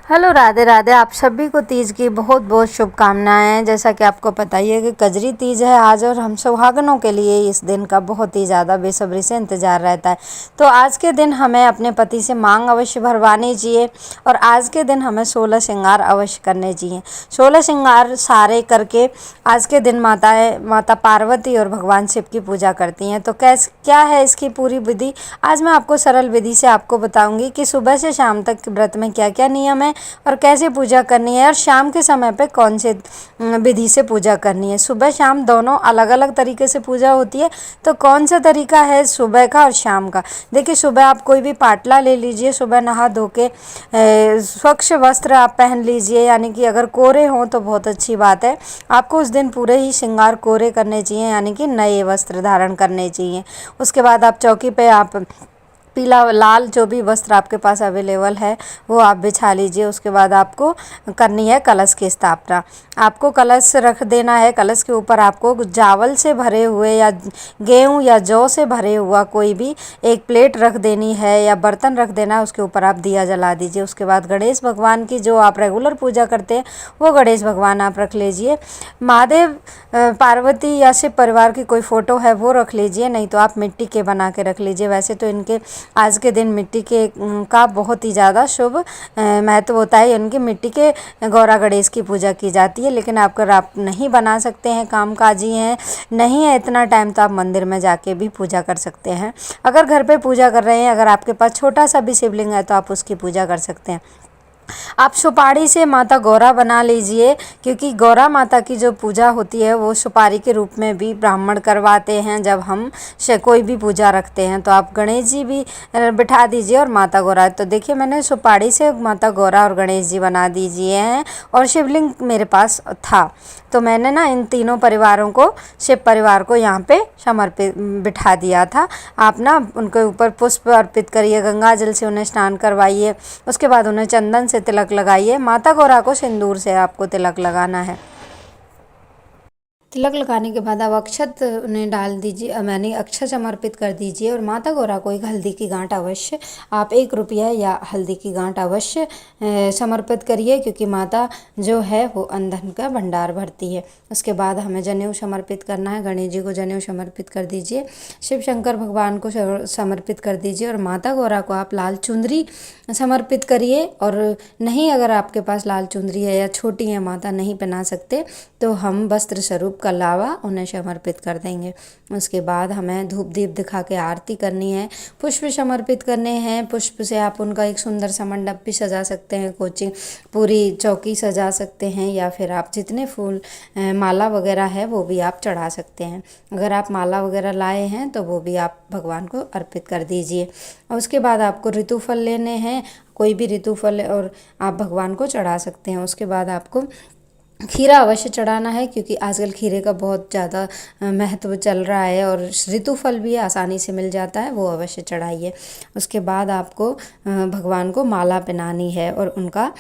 Hello, Radhe Radhe. आप सभी को तीज की बहुत बहुत शुभकामनाएं। जैसा कि आपको पता ही है कि कजरी तीज है आज, और हम सुहागनों के लिए इस दिन का बहुत ही ज़्यादा बेसब्री से इंतज़ार रहता है। तो आज के दिन हमें अपने पति से मांग अवश्य भरवानी चाहिए, और आज के दिन हमें 16 श्रृंगार अवश्य करने चाहिए। 16 श्रृंगार सारे करके आज के दिन माता पार्वती और भगवान शिव की पूजा करती हैं। तो क्या है इसकी पूरी विधि, आज मैं आपको सरल विधि से आपको बताऊंगी कि सुबह से शाम तक व्रत में क्या क्या नियम है और कैसे पूजा करनी है, और शाम के समय पे कौन से विधि से पूजा करनी है। सुबह शाम दोनों अलग अलग तरीके से पूजा होती है, तो कौन सा तरीका है सुबह का और शाम का। देखिए, सुबह आप कोई भी पाटला ले लीजिए, सुबह नहा धो के स्वच्छ वस्त्र आप पहन लीजिए, यानी कि अगर कोरे हों तो बहुत अच्छी बात है। आपको उस दिन पूरे ही श्रृंगार कोरे करने चाहिए, यानी कि नए वस्त्र धारण करने चाहिए। उसके बाद आप चौकी पे आप पीला लाल जो भी वस्त्र आपके पास अवेलेबल है वो आप बिछा लीजिए। उसके बाद आपको करनी है कलश की स्थापना। आपको कलश रख देना है। कलश के ऊपर आपको चावल से भरे हुए या गेहूं या जौ से भरे हुआ कोई भी एक प्लेट रख देनी है या बर्तन रख देना है। उसके ऊपर आप दिया जला दीजिए। उसके बाद गणेश भगवान की जो आप रेगुलर पूजा करते हैं वो गणेश भगवान आप रख लीजिए। महादेव, पार्वती या शिव परिवार की कोई फ़ोटो है वो रख लीजिए, नहीं तो आप मिट्टी के बना के रख लीजिए। वैसे तो इनके आज के दिन मिट्टी के का बहुत ही ज़्यादा शुभ महत्व होता है। इनकी मिट्टी के गौरा गणेश की पूजा की जाती है। लेकिन अगर आप नहीं बना सकते हैं, कामकाजी हैं, नहीं है इतना टाइम, तो आप मंदिर में जाके भी पूजा कर सकते हैं। अगर घर पे पूजा कर रहे हैं, अगर आपके पास छोटा सा भी शिवलिंग है तो आप उसकी पूजा कर सकते हैं। आप सुपारी से माता गौरा बना लीजिए, क्योंकि गौरा माता की जो पूजा होती है वो सुपारी के रूप में भी ब्राह्मण करवाते हैं। जब हम कोई भी पूजा रखते हैं तो आप गणेश जी भी बिठा दीजिए और माता गौरा। तो देखिए, मैंने सुपारी से माता गौरा और गणेश जी बना दीजिए हैं, और शिवलिंग मेरे पास था, तो मैंने ना इन तीनों परिवारों को, शिव परिवार को यहाँ पे समर्पित बिठा दिया था। आप ना उनके ऊपर पुष्प अर्पित करिए, गंगा जल से उन्हें स्नान करवाइए। उसके बाद उन्हें चंदन से तिलक लगाइए। माता गौरा को सिंदूर से आपको तिलक लगाना है। तिलक लगाने के बाद आप अक्षत उन्हें डाल दीजिए, मैंने अक्षत समर्पित कर दीजिए। और माता गौरा को एक हल्दी की गांठ अवश्य, आप 1 रुपया या हल्दी की गांठ अवश्य समर्पित करिए, क्योंकि माता जो है वो अन्न का भंडार भरती है। उसके बाद हमें जनेऊ समर्पित करना है। गणेश जी को जनेऊ समर्पित कर दीजिए, शिव शंकर भगवान को समर्पित कर दीजिए, और माता गौरा को आप लाल चुंदरी समर्पित करिए। और नहीं, अगर आपके पास लाल चुंदरी है या छोटी है माता नहीं पहना सकते, तो हम वस्त्र स्वरूप का लावा उन्हें समर्पित कर देंगे। उसके बाद हमें धूप दीप दिखा के आरती करनी है, पुष्प समर्पित करने हैं। पुष्प से आप उनका एक सुंदर सा मंडप भी सजा सकते हैं, कोचिंग पूरी चौकी सजा सकते हैं, या फिर आप जितने फूल माला वगैरह है वो भी आप चढ़ा सकते हैं। अगर आप माला वगैरह लाए हैं तो वो भी आप भगवान को अर्पित कर दीजिए। और उसके बाद आपको ऋतु फल लेने हैं, कोई भी ऋतु फल, और आप भगवान को चढ़ा सकते हैं। उसके बाद आपको खीरा अवश्य चढ़ाना है, क्योंकि आजकल खीरे का बहुत ज़्यादा महत्व चल रहा है, और ऋतु फल भी आसानी से मिल जाता है, वो अवश्य चढ़ाइए। उसके बाद आपको भगवान को माला पहनानी है, और उनका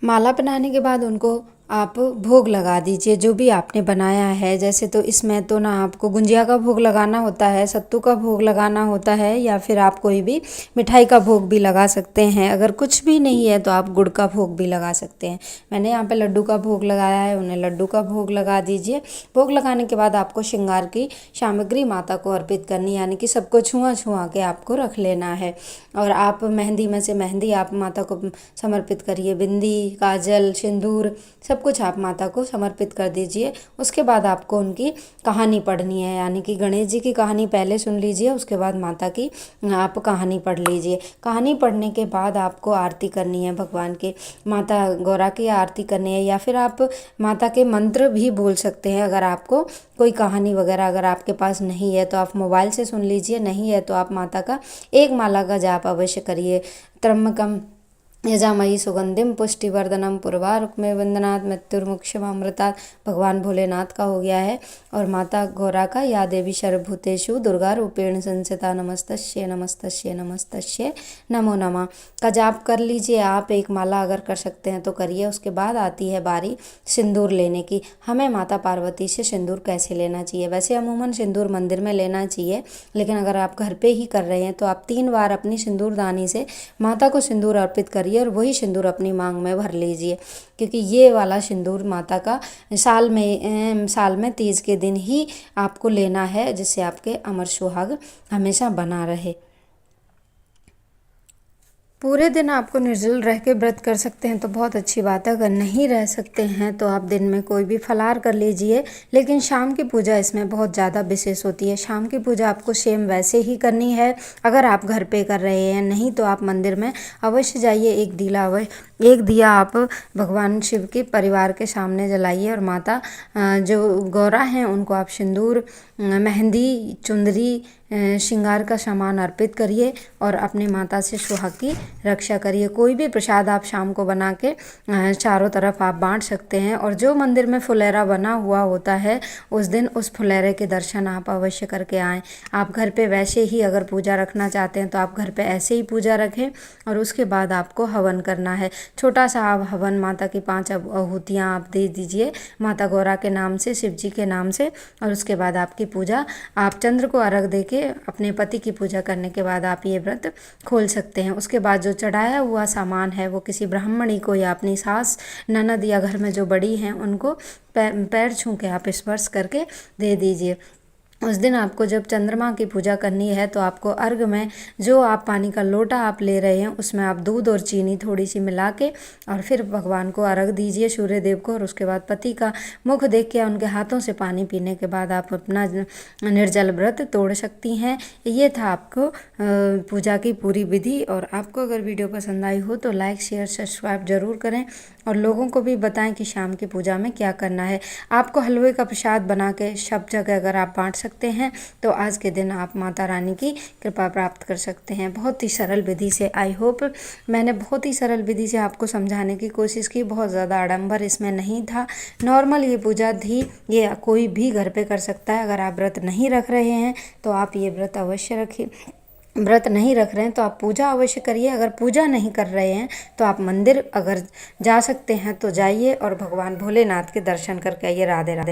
माला पहनाने के बाद उनको आप भोग लगा दीजिए जो भी आपने बनाया है। जैसे तो इसमें तो ना आपको गुंजिया का भोग लगाना होता है, सत्तू का भोग लगाना होता है, या फिर आप कोई भी मिठाई का भोग भी लगा सकते हैं। अगर कुछ भी नहीं है तो आप गुड़ का भोग भी लगा सकते हैं। मैंने यहाँ पे लड्डू का भोग लगाया है, उन्हें लड्डू का भोग लगा दीजिए। भोग लगाने के बाद आपको श्रृंगार की सामग्री माता को अर्पित करनी, यानी कि सबको छुआ छुआ के आपको रख लेना है। और आप मेहंदी में से मेहंदी आप माता को समर्पित करिए, बिंदी, काजल, सिंदूर, सब कुछ आप माता को समर्पित कर दीजिए। उसके बाद आपको उनकी कहानी पढ़नी है, यानी कि गणेश जी की कहानी पहले सुन लीजिए, उसके बाद माता की आप कहानी पढ़ लीजिए। कहानी पढ़ने के बाद आपको आरती करनी है भगवान के, माता गौरा की आरती करनी है, या फिर आप माता के मंत्र भी बोल सकते हैं। अगर आपको कोई कहानी वगैरह अगर आपके पास नहीं है तो आप मोबाइल से सुन लीजिए, नहीं है तो आप माता का एक माला का जाप अवश्य करिए। त्र्यंबकम यजामही सुगंधिम पुष्टिवर्धनम पूर्वारुक्मे वंदनात् मृत्युर्मुक्षमामृतात्। भगवान भोलेनाथ का हो गया है। और माता गौरा का या देवी सर्वभूतेषु दुर्गा रूपेण संस्थिता नमस्तस्ये नमस्तस्ये नमस्तस्ये नमो नमः का जाप कर लीजिए आप। एक माला अगर कर सकते हैं तो करिए। उसके बाद आती है बारी सिंदूर लेने की। हमें माता पार्वती से सिंदूर कैसे लेना चाहिए? वैसे अमूमन सिंदूर मंदिर में लेना चाहिए, लेकिन अगर आप घर पे ही कर रहे हैं तो आप 3 बार अपनी सिंदूरदानी से माता को सिंदूर अर्पित करिए और वही सिंदूर अपनी मांग में भर लीजिए, क्योंकि ये वाला सिंदूर माता का साल में तीज के दिन ही आपको लेना है, जिससे आपके अमर सुहाग हमेशा बना रहे। पूरे दिन आपको निर्जल रह के व्रत कर सकते हैं तो बहुत अच्छी बात है। अगर नहीं रह सकते हैं तो आप दिन में कोई भी फलाहार कर लीजिए, लेकिन शाम की पूजा इसमें बहुत ज़्यादा विशेष होती है। शाम की पूजा आपको सेम वैसे ही करनी है अगर आप घर पे कर रहे हैं, नहीं तो आप मंदिर में अवश्य जाइए। एक दिया आप भगवान शिव के परिवार के सामने जलाइए और माता जो गौरा हैं उनको आप सिंदूर, मेहंदी, चुंदरी, श्रृंगार का सामान अर्पित करिए और अपनी माता से सुहाग की रक्षा करिए। कोई भी प्रसाद आप शाम को बना के चारों तरफ आप बांट सकते हैं। और जो मंदिर में फुलेरा बना हुआ होता है उस दिन उस फुलेरे के दर्शन आप अवश्य करके आएँ। आप घर पे वैसे ही अगर पूजा रखना चाहते हैं तो आप घर पे ऐसे ही पूजा रखें और उसके बाद आपको हवन करना है। छोटा सा आप हवन, माता की 5 आहुतियाँ आप दे दीजिए माता गौरा के नाम से, शिव जी के नाम से, और उसके बाद आपकी पूजा, आप चंद्र को अर्घ दे के अपने पति की पूजा करने के बाद आप ये व्रत खोल सकते हैं। उसके बाद जो चढ़ाया हुआ सामान है वो किसी ब्राह्मणी को या अपनी सास, ननद या घर में जो बड़ी हैं उनको पैर छू के आप स्पर्श करके दे दीजिए। उस दिन आपको जब चंद्रमा की पूजा करनी है तो आपको अर्घ में जो आप पानी का लोटा आप ले रहे हैं उसमें आप दूध और चीनी थोड़ी सी मिला के और फिर भगवान को अर्घ दीजिए, सूर्य देव को। और उसके बाद पति का मुख देख के उनके हाथों से पानी पीने के बाद आप अपना निर्जल व्रत तोड़ सकती हैं। ये था आपको पूजा की पूरी विधि। और आपको अगर वीडियो पसंद आई हो तो लाइक, शेयर, सब्सक्राइब जरूर करें और लोगों को भी बताएं कि शाम की पूजा में क्या करना है। आपको हलवे का प्रसाद बना के सब जगह अगर आप बांट सकते हैं तो आज के दिन आप माता रानी की कृपा प्राप्त कर सकते हैं बहुत ही सरल विधि से। आई होप मैंने बहुत ही सरल विधि से आपको समझाने की कोशिश की। बहुत ज़्यादा आडंबर इसमें नहीं था, नॉर्मल ये पूजा थी। ये कोई भी घर पे कर सकता है। अगर आप व्रत नहीं रख रहे हैं तो आप ये व्रत अवश्य रखिए। व्रत नहीं रख रहे हैं तो आप पूजा अवश्य करिए। अगर पूजा नहीं कर रहे हैं तो आप मंदिर अगर जा सकते हैं तो जाइए और भगवान भोलेनाथ के दर्शन करके आइए। राधे राधे।